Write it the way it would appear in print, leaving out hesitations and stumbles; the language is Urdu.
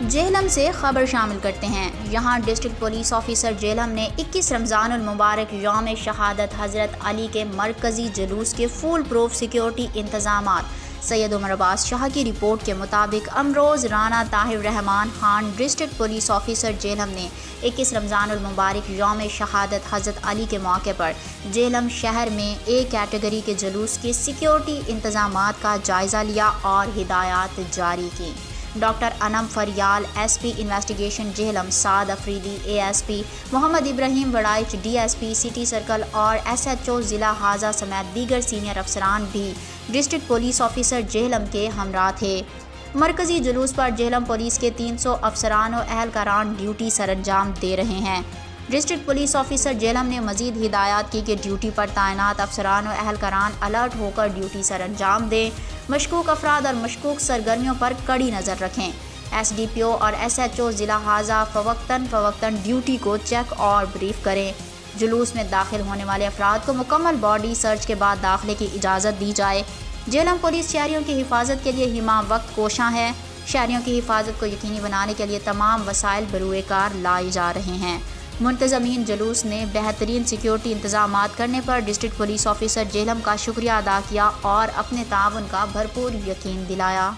جہلم سے خبر شامل کرتے ہیں۔ یہاں ڈسٹرکٹ پولیس آفیسر جہلم نے 21 رمضان المبارک یوم شہادت حضرت علی کے مرکزی جلوس کے فول پروف سیکیورٹی انتظامات۔ سید عمر عباس شاہ کی رپورٹ کے مطابق امروز Rana Tahir Rehman Khan district police officer Jhelum نے 21 رمضان المبارک یوم شہادت حضرت علی کے موقع پر جہلم شہر میں اے کیٹیگری کے جلوس کے سیکیورٹی انتظامات کا جائزہ لیا اور ہدایات جاری کی۔ Doctor Anam Faryal S P investigation Jhelum, Saad Afridi A S P, Muhammad Ibrahim Warraich D S P city circle اور ایس ایچ او ضلع حاضہ سمیت دیگر سینئر افسران بھی ڈسٹرکٹ پولیس آفیسر جہلم کے ہمراہ تھے۔ مرکزی جلوس پر جہلم پولیس کے 300 افسران و اہلکاران ڈیوٹی سر انجام دے رہے ہیں۔ ڈسٹرکٹ پولیس آفیسر جہلم نے مزید ہدایات کی کہ ڈیوٹی پر تعینات افسران و اہلکاران الرٹ ہو کر ڈیوٹی سر انجام دیں، مشکوک افراد اور مشکوک سرگرمیوں پر کڑی نظر رکھیں۔ ایس ڈی پی او اور ایس ایچ او ضلع حاضہ فوقتاً ڈیوٹی کو چیک اور بریف کریں۔ جلوس میں داخل ہونے والے افراد کو مکمل باڈی سرچ کے بعد داخلے کی اجازت دی جائے۔ جہلم پولیس شہریوں کی حفاظت کے لیے ہمہ وقت کوشاں ہے۔ شہریوں کی حفاظت کو یقینی بنانے کے لیے تمام وسائل بروئے کار لائے جا رہے ہیں۔ منتظمین جلوس نے بہترین سیکیورٹی انتظامات کرنے پر ڈسٹرکٹ پولیس آفیسر جہلم کا شکریہ ادا کیا اور اپنے تعاون کا بھرپور یقین دلایا۔